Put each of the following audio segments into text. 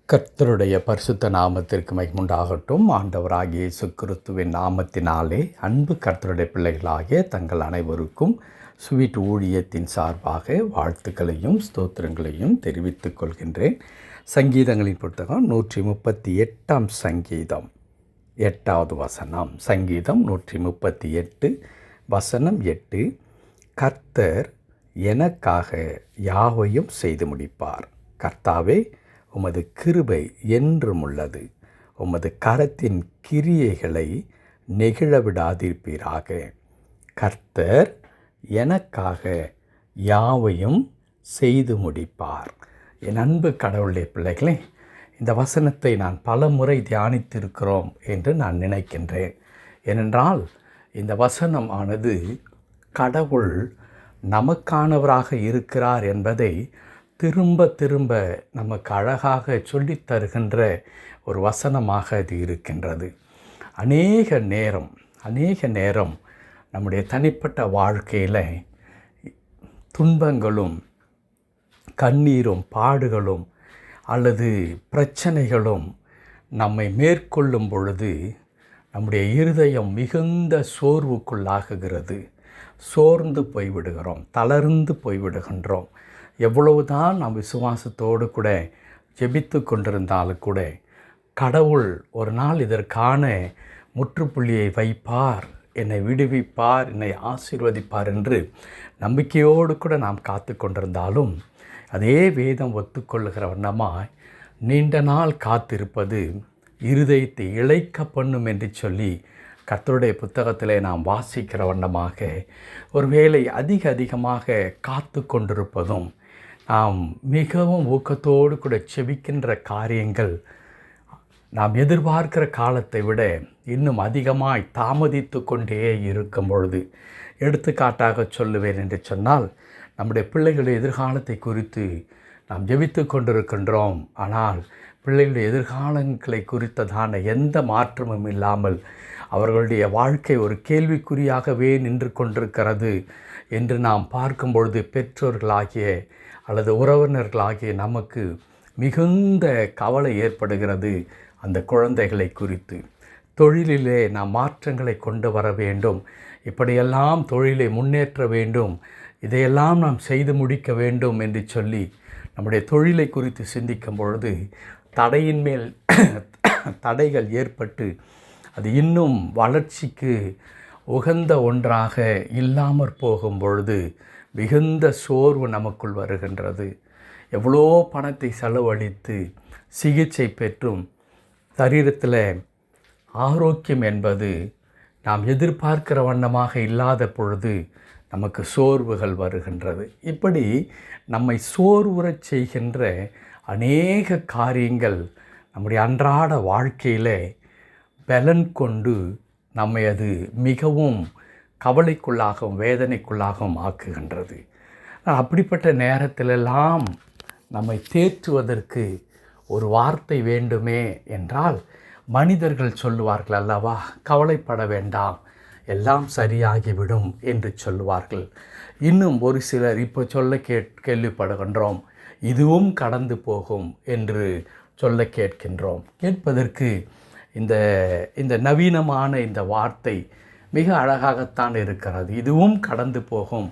கர்த்தருடைய பரிசுத்த நாமத்திற்கு மகிமுண்டாகட்டும். ஆண்டவராகிய இயேசு கிறிஸ்துவின் நாமத்தினாலே அன்பு கர்த்தருடைய பிள்ளைகளாகிய தங்கள் அனைவருக்கும் ஸ்வீட் ஊழியத்தின் சார்பாக வாழ்த்துக்களையும் ஸ்தோத்திரங்களையும் தெரிவித்துக் கொள்கின்றேன். சங்கீதங்களின் புத்தகம் 138 சங்கீதம் 8வது வசனம். சங்கீதம் 138 வசனம் 8. கர்த்தர் எனக்காக யாவையும் செய்து முடிப்பார். கர்த்தாவே, உமது கிருபை என்றும் உள்ளது. உமது கரத்தின் கிரியைகளை நெகிழவிடாதிருப்பீராக. கர்த்தர் எனக்காக யாவையும் செய்து முடிப்பார். என் அன்பு கடவுளுடைய பிள்ளைகளே, இந்த வசனத்தை நான் பல முறை தியானித்திருக்கிறோம் என்று நான் நினைக்கின்றேன். ஏனென்றால் இந்த வசனம் ஆனது கடவுள் நமக்கானவராக இருக்கிறார் என்பதை திரும்ப திரும்ப நமக்கு அழகாக சொல்லித் தருகின்ற ஒரு வசனமாக அது இருக்கின்றது. அநேக நேரம் நம்முடைய தனிப்பட்ட வாழ்க்கையில் துன்பங்களும் கண்ணீரும் பாடுகளும் அல்லது பிரச்சனைகளும் நம்மை மேற்கொள்ளும் பொழுது நம்முடைய இருதயம் மிகுந்த சோர்வுக்குள்ளாகுகிறது. சோர்ந்து போய்விடுகிறோம், தளர்ந்து போய்விடுகின்றோம். எவ்வளவுதான் நாம் விசுவாசத்தோடு கூட ஜெபித்து கொண்டிருந்தாலும் கூட கடவுள் ஒரு நாள் இதற்கான முற்றுப்புள்ளியை வைப்பார், என்னை விடுவிப்பார், என்னை ஆசீர்வதிப்பார் என்று நம்பிக்கையோடு கூட நாம் காத்து கொண்டிருந்தாலும் அதே வேதம் ஒத்துக்கொள்ளுகிற வண்ணமாய் நீண்ட நாள் காத்திருப்பது இருதயத்தை இளைக்க பண்ணும் என்று சொல்லி கர்த்தருடைய புத்தகத்திலே நாம் வாசிக்கிற வண்ணமாக ஒருவேளை அதிகமாக காத்து கொண்டிருப்பதும் நாம் மிகவும் ஊக்கத்தோடு கூட செபிக்கின்ற காரியங்கள் நாம் எதிர்பார்க்கிற காலத்தை விட இன்னும் அதிகமாய் தாமதித்து கொண்டே இருக்கும் பொழுது, எடுத்துக்காட்டாக சொல்லுவேன் என்று சொன்னால், நம்முடைய பிள்ளைகளுடைய எதிர்காலத்தை குறித்து நாம் ஜெபித்து கொண்டிருக்கின்றோம். ஆனால் பிள்ளைகளுடைய எதிர்காலங்களை குறித்ததான எந்த மாற்றமும் இல்லாமல் அவர்களுடைய வாழ்க்கை ஒரு கேள்விக்குறியாகவே நின்று கொண்டிருக்கிறது என்று நாம் பார்க்கும் பொழுது பெற்றோர்களாகிய அல்லது உறவினர்களாகிய நமக்கு மிகுந்த கவலை ஏற்படுகிறது. அந்த குழந்தைகளை குறித்து தொழிலிலே நாம் மாற்றங்களை கொண்டு வர வேண்டும், இப்படியெல்லாம் தொழிலை முன்னேற்ற வேண்டும், இதையெல்லாம் நாம் செய்து முடிக்க வேண்டும் என்று சொல்லி நம்முடைய தொழிலை குறித்து சிந்திக்கும் பொழுது தடையின் மேல் தடைகள் ஏற்பட்டு அது இன்னும் வளர்ச்சிக்கு உகந்த ஒன்றாக இல்லாமற் போகும் பொழுது மிகுந்த சோர்வு நமக்குள் வருகின்றது. எவ்வளோ பணத்தை செலவழித்து சிகிச்சை பெற்றும் சரீரத்தில் ஆரோக்கியம் என்பது நாம் எதிர்பார்க்கிற வண்ணமாக இல்லாத பொழுது நமக்கு சோர்வுகள் வருகின்றது. இப்படி நம்மை சோர்வுறச் செய்கின்ற அநேக காரியங்கள் நம்முடைய அன்றாட வாழ்க்கையில் பலன் கொண்டு நம்மை அது மிகவும் கவலைக்குள்ளாகவும் வேதனைக்குள்ளாகவும் ஆக்குகின்றது. அப்படிப்பட்ட நேரத்திலெல்லாம் நம்மை தேற்றுவதற்கு ஒரு வார்த்தை வேண்டுமே என்றால் மனிதர்கள் சொல்லுவார்கள் அல்லவா, கவலைப்பட வேண்டாம், எல்லாம் சரியாகிவிடும் என்று சொல்லுவார்கள். இன்னும் ஒரு சிலர் இப்போ சொல்ல கேள்விப்படுகின்றோம், இதுவும் கடந்து போகும் என்று சொல்ல கேட்கின்றோம். கேட்பதற்கு இந்த நவீனமான இந்த வார்த்தை மிக அழகாகத்தான் இருக்கிறது. இதுவும் கடந்து போகும்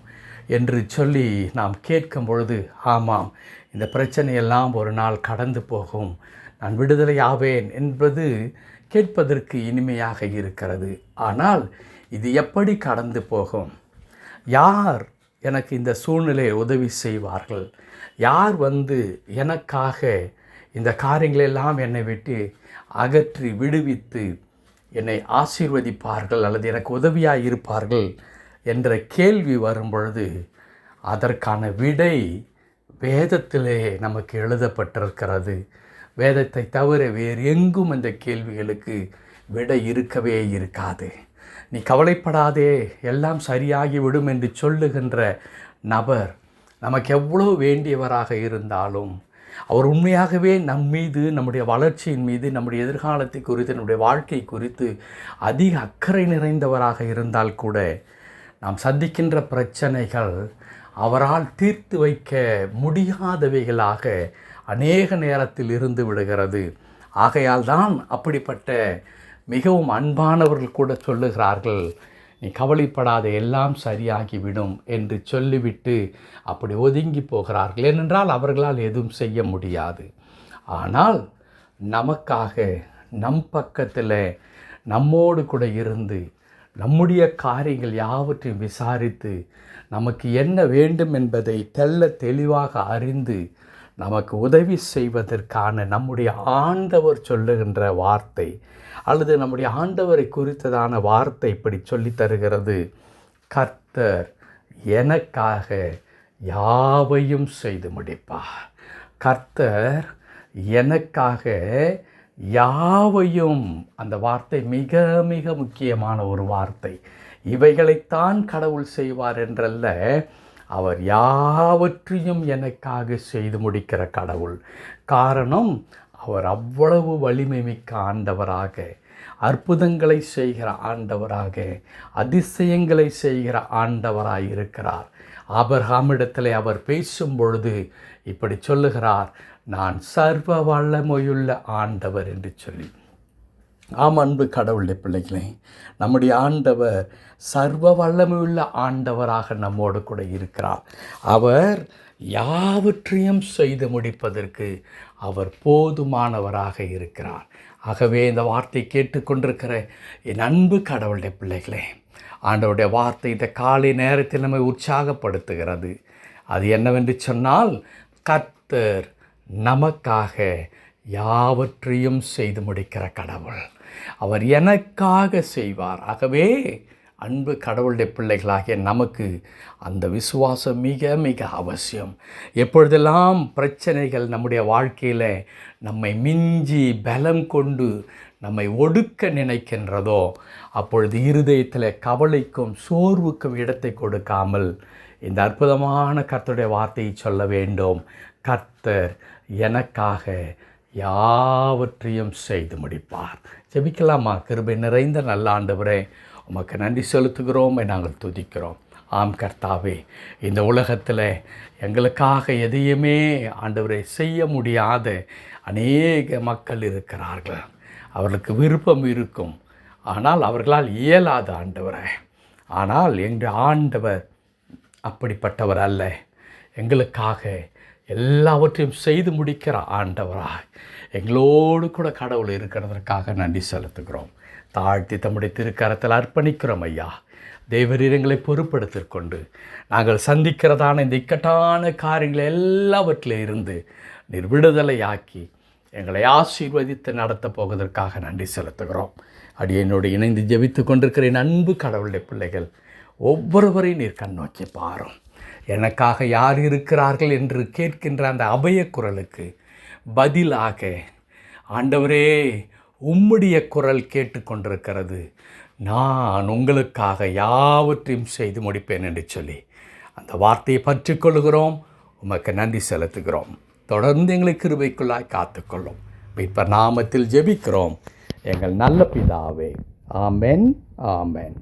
என்று சொல்லி நாம் கேட்கும் பொழுது, ஆமாம், இந்த பிரச்சனையெல்லாம் ஒரு நாள் கடந்து போகும், நான் விடுதலை ஆவேன் என்பது கேட்பதற்கு இனிமையாக இருக்கிறது. ஆனால் இது எப்படி கடந்து போகும்? யார் எனக்கு இந்த சூழ்நிலையை உதவி செய்வார்கள்? யார் வந்து எனக்காக இந்த காரியங்களெல்லாம் என்னை விட்டு அகற்றி விடுவித்து என்னை ஆசீர்வதிப்பார்கள் அல்லது எனக்கு உதவியாக இருப்பார்கள் என்ற கேள்வி வரும் பொழுது அதற்கான விடை வேதத்திலே நமக்கு எழுதப்பட்டிருக்கிறது. வேதத்தை தவிர வேறு எங்கும் இந்த கேள்விகளுக்கு விடை இருக்கவே இருக்காது. நீ கவலைப்படாதே, எல்லாம் சரியாகி விடும் என்று சொல்லுகின்ற நபர் நமக்கு எவ்வளோ வேண்டியவராக இருந்தாலும் அவர் உண்மையாகவே நம் மீது, நம்முடைய வளர்ச்சியின் மீது, நம்முடைய எதிர்காலத்தை குறித்து, நம்முடைய வாழ்க்கை குறித்து அதிக அக்கறை நிறைந்தவராக இருந்தால் கூட நாம் சந்திக்கின்ற பிரச்சனைகள் அவரால் தீர்த்து வைக்க முடியாதவைகளாக அநேக நேரத்தில் இருந்து விடுகிறது. ஆகையால் தான் அப்படிப்பட்ட மிகவும் அன்பானவர்கள் கூட சொல்லுகிறார்கள், நீ கவலைப்படாத, எல்லாம் சரியாகிவிடும் என்று சொல்லிவிட்டு அப்படி ஒதுங்கி போகிறார்கள். ஏனென்றால் அவர்களால் எதுவும் செய்ய முடியாது. ஆனால் நமக்காக நம் பக்கத்தில் நம்மோடு கூட இருந்து நம்முடைய காரியங்கள் யாவற்றையும் விசாரித்து நமக்கு என்ன வேண்டும் என்பதை தெளிவாக அறிந்து நமக்கு உதவி செய்வதற்கான நம்முடைய ஆண்டவர் சொல்லுகின்ற வார்த்தை அல்லது நம்முடைய ஆண்டவரை குறித்ததான வார்த்தை இப்படி சொல்லி தருகிறது, கர்த்தர் எனக்காக யாவையும் செய்து முடிப்பார். கர்த்தர் எனக்காக யாவையும், அந்த வார்த்தை மிக மிக முக்கியமான ஒரு வார்த்தை. இவைகளைத்தான் கடவுள் செய்வார் என்றல்ல, அவர் யாவற்றையும் எனக்காக செய்து முடிக்கிற கடவுள். காரணம், அவர் அவ்வளவு வலிமை மிக்க ஆண்டவராக, அற்புதங்களை செய்கிற ஆண்டவராக, அதிசயங்களை செய்கிற ஆண்டவராக இருக்கிறார். ஆபிரகாமிடத்தில் அவர் பேசும் பொழுது இப்படி சொல்லுகிறார், நான் சர்வ வல்லமையுள்ள ஆண்டவர் என்று சொல்லி. ஆம் அன்பு கடவுளுடைய பிள்ளைகளே, நம்முடைய ஆண்டவர் சர்வ வல்லமையுள்ள ஆண்டவராக நம்மோடு கூட இருக்கிறார். அவர் யாவற்றையும் செய்து முடிப்பதற்கு அவர் போதுமானவராக இருக்கிறார். ஆகவே இந்த வார்த்தை கேட்டுக்கொண்டிருக்கிற என் அன்பு கடவுளுடைய பிள்ளைகளே, ஆண்டவருடைய வார்த்தை இந்த காலை நேரத்தில் நம்மை உற்சாகப்படுத்துகிறது. அது என்னவென்று சொன்னால், கர்த்தர் நமக்காக யாவற்றையும் செய்து முடிக்கிற கடவுள். அவர் எனக்காக செய்வார். ஆகவே அன்பு கடவுளுடைய பிள்ளைகளாகிய நமக்கு அந்த விசுவாசம் மிக மிக அவசியம். எப்பொழுதெல்லாம் பிரச்சனைகள் நம்முடைய வாழ்க்கையில் நம்மை மிஞ்சி பலம் கொண்டு நம்மை ஒடுக்க நினைக்கின்றதோ, அப்பொழுது இருதயத்தில் கவலைக்கும் சோர்வுக்கும் இடத்தை கொடுக்காமல் இந்த அற்புதமான கர்த்தருடைய வார்த்தையை சொல்ல வேண்டும், கர்த்தர் எனக்காக யாவற்றையும் செய்து முடிப்பார். ஜெபிக்கலாமா? கிருபை நிறைந்த நல்ல ஆண்டவரே, உமக்கு நன்றி செலுத்துகிறோம், நாங்கள் துதிக்கிறோம். ஆம் கர்த்தாவே, இந்த உலகத்தில் எங்களுக்காக எதையுமே ஆண்டவரை செய்ய முடியாத அநேக மக்கள் இருக்கிறார்கள். அவர்களுக்கு விருப்பம் இருக்கும், ஆனால் அவர்களால் இயலாத ஆண்டவரே. ஆனால் எங்கள் ஆண்டவர் அப்படிப்பட்டவர் அல்ல. எங்களுக்காக எல்லாவற்றையும் செய்து முடிக்கிற ஆண்டவராய் எங்களோடு கூட கடவுள் இருக்கிறதற்காக நன்றி செலுத்துகிறோம். தாழ்த்தி தம்முடைய திருக்கரத்தில் அர்ப்பணிக்கிறோம் ஐயா. தேவரீர் எங்களை பொறுப்படுத்திக் கொண்டு நாங்கள் சந்திக்கிறதான இந்த இக்கட்டான காரியங்கள் எல்லாவற்றிலே இருந்து நீர் விடுதலையாக்கி எங்களை ஆசீர்வதித்து நடத்தப் போவதற்காக நன்றி செலுத்துகிறோம். அடியனோடு இணைந்து ஜெபித்து கொண்டிருக்கிற என் அன்பு கடவுளுடைய பிள்ளைகள் ஒவ்வொருவரையும் நீர் கண்ணோக்கி பாரும். எனக்காக யார் இருக்கிறார்கள் என்று கேட்கின்ற அந்த அபய குரலுக்கு பதிலாக ஆண்டவரே உம்முடைய குரல் கேட்டுக்கொண்டிருக்கிறது, நான் உங்களுக்காக யாவற்றையும் செய்து முடிப்பேன் என்று சொல்லி அந்த வார்த்தையை பற்றி கொள்கிறோம். உமக்கு நன்றி செலுத்துகிறோம். தொடர்ந்து எங்களை கிருபைக்குள்ளாய் காத்துக்கொள்ளும். மீட்பர் நாமத்தில் ஜெபிக்கிறோம் எங்கள் நல்ல பிதாவே. ஆமென், ஆமென்.